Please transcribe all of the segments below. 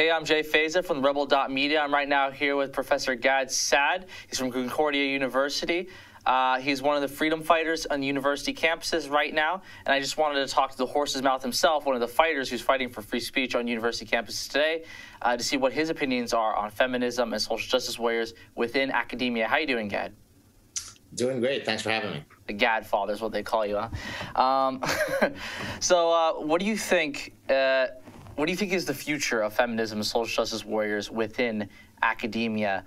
Hey, I'm Jay Feza from Rebel.media. I'm right now here with Professor Saad. He's from Concordia University. He's one of the freedom fighters on the university campuses right now. And I just wanted to talk to the horse's mouth himself, one of the fighters who's fighting for free speech on university campuses today, to see what his opinions are on feminism and social justice warriors within academia. How you doing, Gad? Doing great. Thanks for having me. The Gadfather is what they call you, huh? So what do you think? What do you think is the future of feminism and social justice warriors within academia?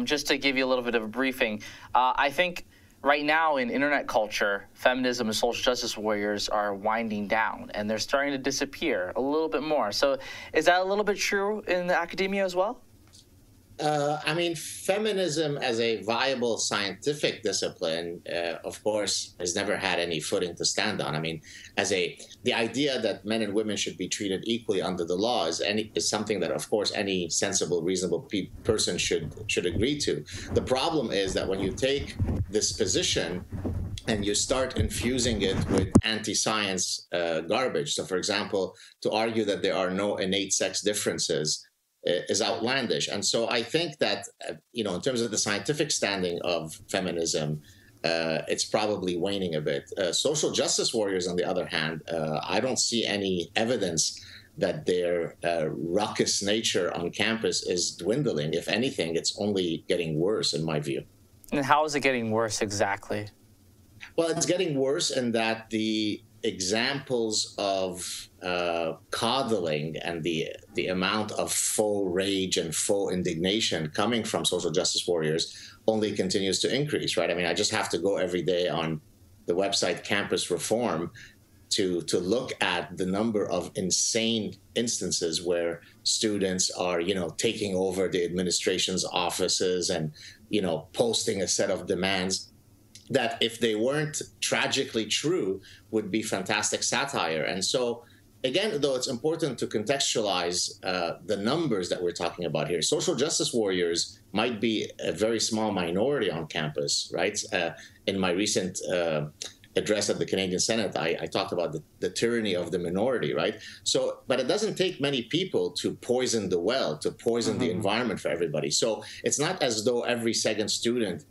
Just to give you a little bit of a briefing, I think right now in internet culture, feminism and social justice warriors are winding down, and they're starting to disappear a little bit more. So is that a little bit true in the academia as well? I mean, feminism as a viable scientific discipline, of course, has never had any footing to stand on. I mean, the idea that men and women should be treated equally under the law is something that, of course, any sensible, reasonable person should agree to. The problem is that when you take this position and you start infusing it with anti-science garbage. So, for example, to argue that there are no innate sex differences is outlandish. And so I think that, in terms of the scientific standing of feminism, it's probably waning a bit. Social justice warriors, on the other hand, I don't see any evidence that their ruckus nature on campus is dwindling. If anything, it's only getting worse, in my view. And how is it getting worse exactly? Well, it's getting worse in that the examples of coddling and the amount of faux rage and faux indignation coming from social justice warriors only continues to increase, right? I mean, I just have to go every day on the website Campus Reform to look at the number of insane instances where students are, taking over the administration's offices and, posting a set of demands that, if they weren't tragically true, would be fantastic satire. And so, again, though, it's important to contextualize the numbers that we're talking about here. Social justice warriors might be a very small minority on campus, right? In my recent address at the Canadian Senate, I talked about the tyranny of the minority, right? So, but it doesn't take many people to poison the well, to poison the environment for everybody. So it's not as though every second student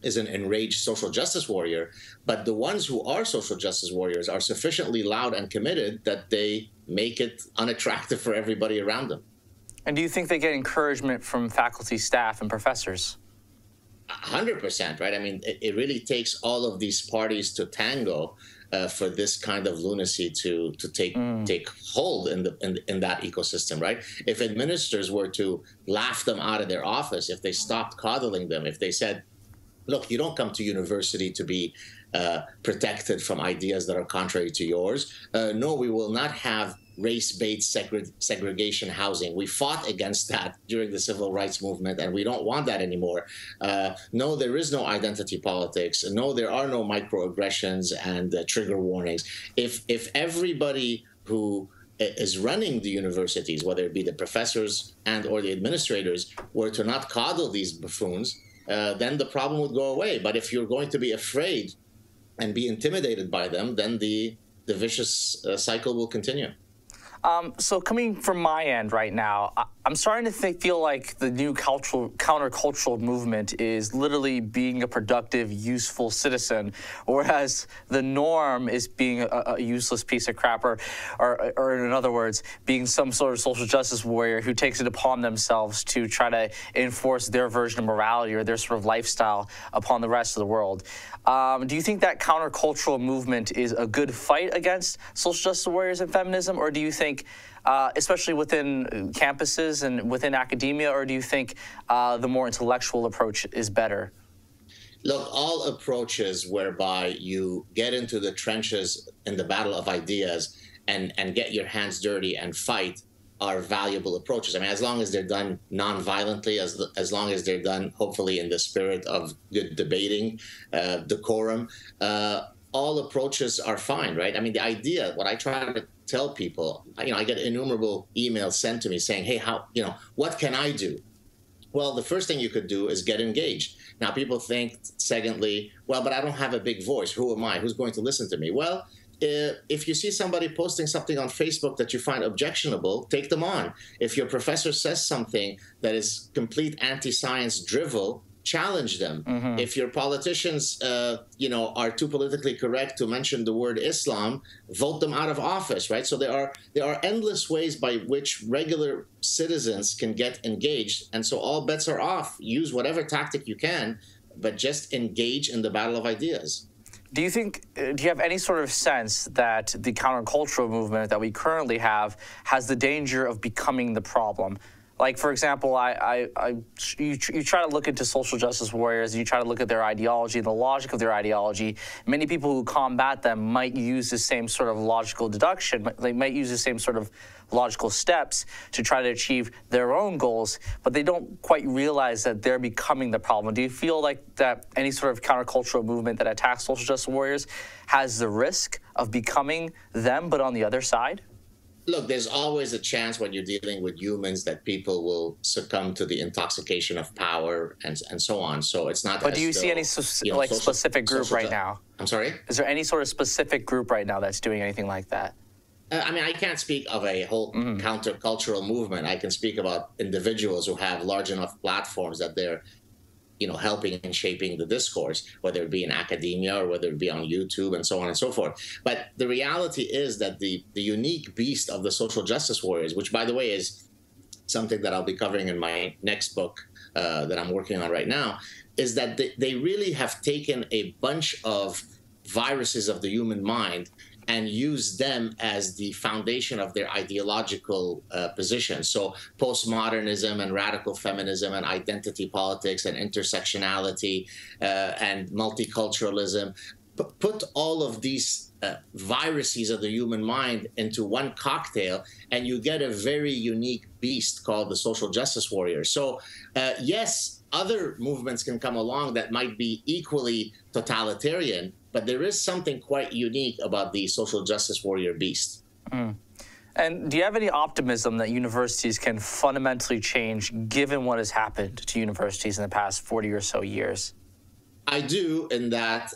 is an enraged social justice warrior, but the ones who are social justice warriors are sufficiently loud and committed that they make it unattractive for everybody around them. And do you think they get encouragement from faculty, staff, and professors? 100%, right? I mean, it really takes all of these parties to tango for this kind of lunacy to take hold in that ecosystem, right? If administrators were to laugh them out of their office, if they stopped coddling them, if they said, look, you don't come to university to be protected from ideas that are contrary to yours. No, we will not have race-based segregation housing. We fought against that during the civil rights movement, and we don't want that anymore. No, there is no identity politics. No, there are no microaggressions and trigger warnings. If everybody who is running the universities, whether it be the professors and or the administrators, were to not coddle these buffoons, then the problem would go away. But if you're going to be afraid and be intimidated by them, then the vicious cycle will continue. So coming from my end right now, I'm starting to feel like the new countercultural movement is literally being a productive, useful citizen, whereas the norm is being a useless piece of crap, or in other words, being some sort of social justice warrior who takes it upon themselves to try to enforce their version of morality or their sort of lifestyle upon the rest of the world. Do you think that countercultural movement is a good fight against social justice warriors and feminism, or do you think, especially within campuses and within academia, or do you think the more intellectual approach is better? Look, all approaches whereby you get into the trenches in the battle of ideas and get your hands dirty and fight are valuable approaches. I mean, as long as they're done non-violently, as long as they're done, hopefully, in the spirit of good debating, decorum, all approaches are fine, right? I mean, the idea, what I try to tell people, I get innumerable emails sent to me saying, hey, what can I do? Well, the first thing you could do is get engaged. Now, people think, secondly, well, but I don't have a big voice. Who am I? Who's going to listen to me? Well, if you see somebody posting something on Facebook that you find objectionable, take them on. If your professor says something that is complete anti-science drivel, challenge them. If your politicians, are too politically correct to mention the word Islam, vote them out of office, right? So there are endless ways by which regular citizens can get engaged, and so all bets are off. Use whatever tactic you can, but just engage in the battle of ideas. Do you have any sort of sense that the countercultural movement that we currently have has the danger of becoming the problem? Like, for example, you try to look into social justice warriors, and you try to look at their ideology, the logic of their ideology. Many people who combat them might use the same sort of logical deduction. They might use the same sort of logical steps to try to achieve their own goals, but they don't quite realize that they're becoming the problem. Do you feel like that any sort of countercultural movement that attacks social justice warriors has the risk of becoming them, but on the other side? Look, there's always a chance when you're dealing with humans that people will succumb to the intoxication of power and so on. So it's not. But do you see any specific group right now? I'm sorry? Is there any sort of specific group right now that's doing anything like that? I can't speak of a whole countercultural movement. I can speak about individuals who have large enough platforms that they're helping and shaping the discourse, whether it be in academia or whether it be on YouTube and so on and so forth. But the reality is that the unique beast of the social justice warriors, which, by the way, is something that I'll be covering in my next book that I'm working on right now, is that they really have taken a bunch of viruses of the human mind and use them as the foundation of their ideological position. So postmodernism and radical feminism and identity politics and intersectionality and multiculturalism, put all of these viruses of the human mind into one cocktail, and you get a very unique beast called the social justice warrior. So yes, other movements can come along that might be equally totalitarian, but there is something quite unique about the social justice warrior beast. And do you have any optimism that universities can fundamentally change given what has happened to universities in the past 40 or so years? I do, in that,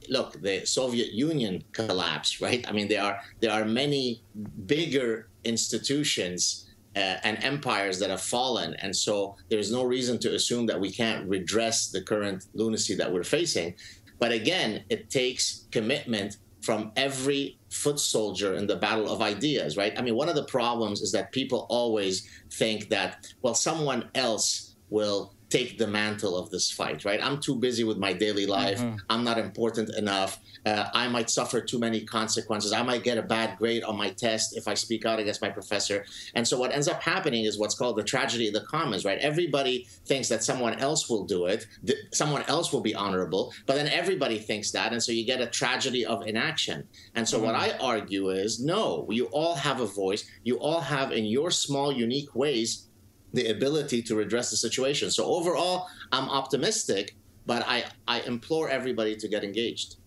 look, the Soviet Union collapsed, right? I mean, there are many bigger institutions and empires that have fallen. And so there's no reason to assume that we can't redress the current lunacy that we're facing. But again, it takes commitment from every foot soldier in the battle of ideas, right? I mean, one of the problems is that people always think that, well, someone else will take the mantle of this fight, right? I'm too busy with my daily life. I'm not important enough. I might suffer too many consequences. I might get a bad grade on my test if I speak out against my professor. And so what ends up happening is what's called the tragedy of the commons, right? Everybody thinks that someone else will do it, someone else will be honorable, but then everybody thinks that, and so you get a tragedy of inaction. And so what I argue is, no, you all have a voice. You all have, in your small, unique ways, the ability to redress the situation. So overall, I'm optimistic, but I implore everybody to get engaged.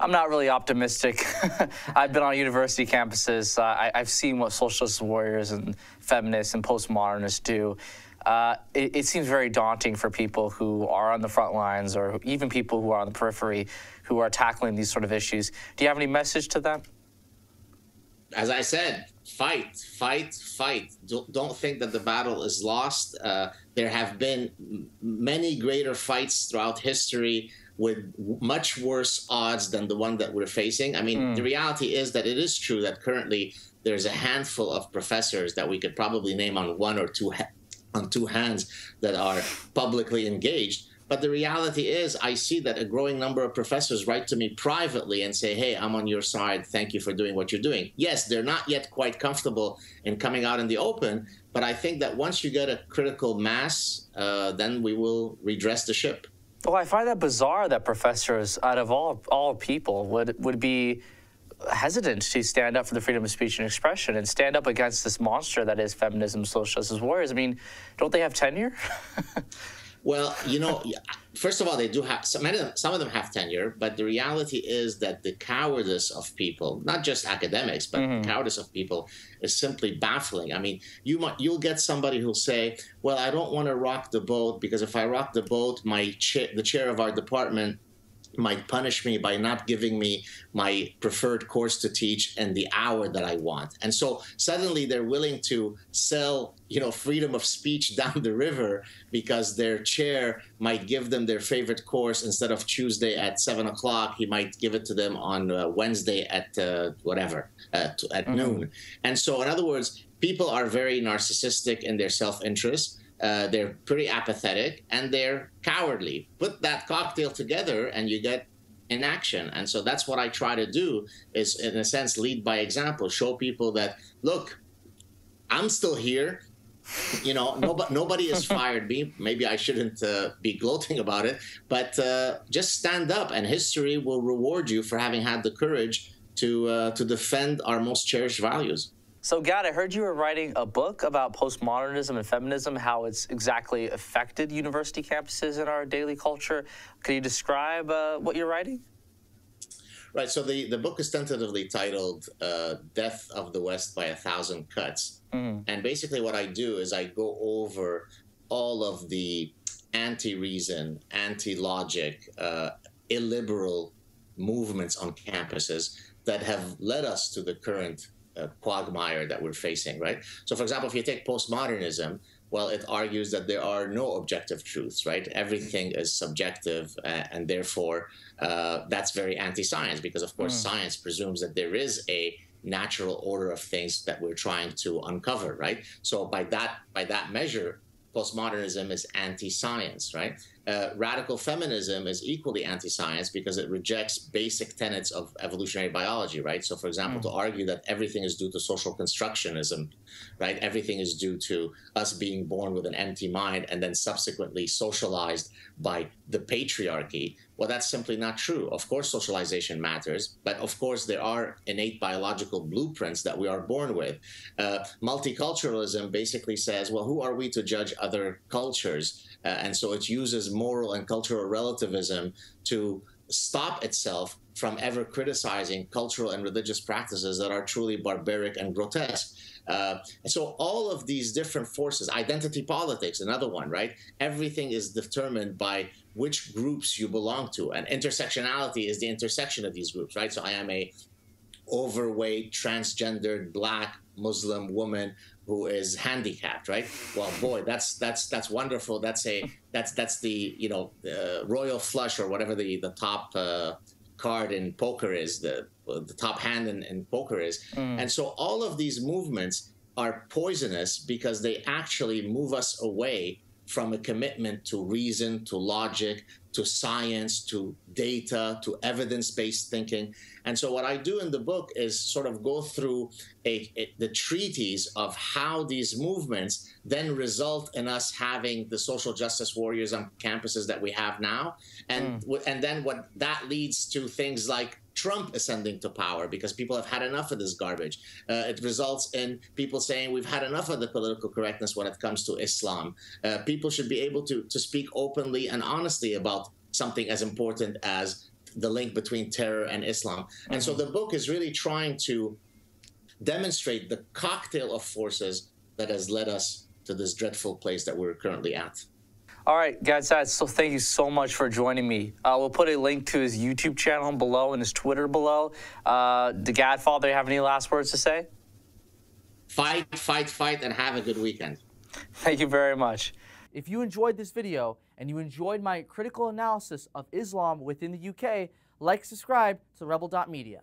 I'm not really optimistic. I've been on university campuses. I've seen what social justice warriors and feminists and postmodernists do. It seems very daunting for people who are on the front lines, or even people who are on the periphery, who are tackling these sort of issues. Do you have any message to them? As I said, fight, fight, fight. Don't think that the battle is lost. There have been many greater fights throughout history with much worse odds than the one that we're facing. I mean, the reality is that it is true that currently there's a handful of professors that we could probably name on one or two on two hands that are publicly engaged. But the reality is, I see that a growing number of professors write to me privately and say, hey, I'm on your side. Thank you for doing what you're doing. Yes, they're not yet quite comfortable in coming out in the open, but I think that once you get a critical mass, then we will redress the ship. Well, I find that bizarre that professors, out of all people, would be hesitant to stand up for the freedom of speech and expression and stand up against this monster that is feminism, social justice warriors. I mean, don't they have tenure? Well, you know, first of all, they do have some of them have tenure, but the reality is that the cowardice of people, not just academics, but the cowardice of people is simply baffling. I mean, you'll get somebody who'll say, well, I don't want to rock the boat because if I rock the boat, the chair of our department might punish me by not giving me my preferred course to teach and the hour that I want. And so suddenly they're willing to sell, freedom of speech down the river because their chair might give them their favorite course instead of Tuesday at 7 o'clock. He might give it to them on Wednesday at at noon. And so, in other words, people are very narcissistic in their self-interest. They're pretty apathetic and they're cowardly. Put that cocktail together and you get inaction. And so that's what I try to do is, in a sense, lead by example, show people that, look, I'm still here. Nobody has fired me. Maybe I shouldn't be gloating about it, but just stand up and history will reward you for having had the courage to defend our most cherished values. So, Gad, I heard you were writing a book about postmodernism and feminism, how it's exactly affected university campuses in our daily culture. Could you describe what you're writing? Right. So the book is tentatively titled Death of the West by a Thousand Cuts. And basically what I do is I go over all of the anti-reason, anti-logic, illiberal movements on campuses that have led us to the current quagmire that we're facing, right? So, for example, if you take postmodernism, well, it argues that there are no objective truths, right? Everything is subjective, and therefore that's very anti-science because, of course, science presumes that there is a natural order of things that we're trying to uncover, right? So by that measure, postmodernism is anti-science, right? Radical feminism is equally anti-science because it rejects basic tenets of evolutionary biology, right? So, for example, to argue that everything is due to social constructionism, right? Everything is due to us being born with an empty mind and then subsequently socialized by the patriarchy. Well, that's simply not true. Of course, socialization matters, but of course, there are innate biological blueprints that we are born with. Multiculturalism basically says, well, who are we to judge other cultures? And so it uses moral and cultural relativism to stop itself from ever criticizing cultural and religious practices that are truly barbaric and grotesque. And so all of these different forces, identity politics, another one, right? Everything is determined by which groups you belong to. And intersectionality is the intersection of these groups, right? So I am a overweight, transgendered, Black Muslim woman who is handicapped, right? Well, boy, that's wonderful. That's the royal flush or whatever the top card in poker is, the top hand in poker is. And so all of these movements are poisonous because they actually move us away from a commitment to reason, to logic, to science, to data, to evidence-based thinking. And so what I do in the book is sort of go through the treatise of how these movements then result in us having the social justice warriors on campuses that we have now. And then what that leads to things like Trump ascending to power because people have had enough of this garbage. It results in people saying we've had enough of the political correctness when it comes to Islam. People should be able to speak openly and honestly about something as important as the link between terror and Islam. And so the book is really trying to demonstrate the cocktail of forces that has led us to this dreadful place that we're currently at. All right, guys, so thank you so much for joining me. We'll put a link to his YouTube channel below and his Twitter below. The Godfather, you have any last words to say? Fight, fight, fight, and have a good weekend. Thank you very much. If you enjoyed this video and you enjoyed my critical analysis of Islam within the UK, like, subscribe to Rebel.media.